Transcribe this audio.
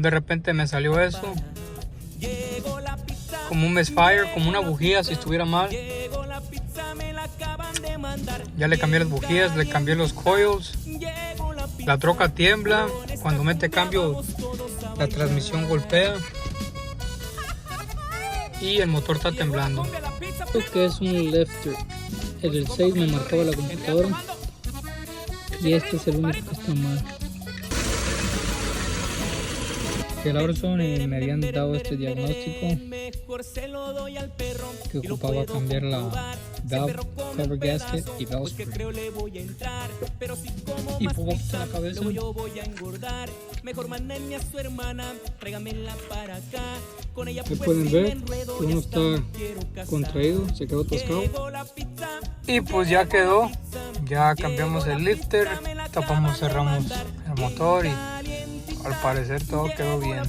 de repente me salió eso, como un misfire, como una bujía si estuviera mal. Ya le cambié las bujías, le cambié los coils. La troca tiembla, cuando mete cambio la transmisión golpea y el motor está temblando. Creo que es un lifter. El 6 me marcaba la computadora y este es el único que está mal. El Orson me habían dado este diagnóstico que ocupaba cambiar la valve cover gasket y valve spring. Y pongo en la cabeza. Que pueden ver que uno está contraído, se quedó atascado. Y pues ya quedó, ya cambiamos el lifter, tapamos, cerramos el motor y al parecer todo quedó bien.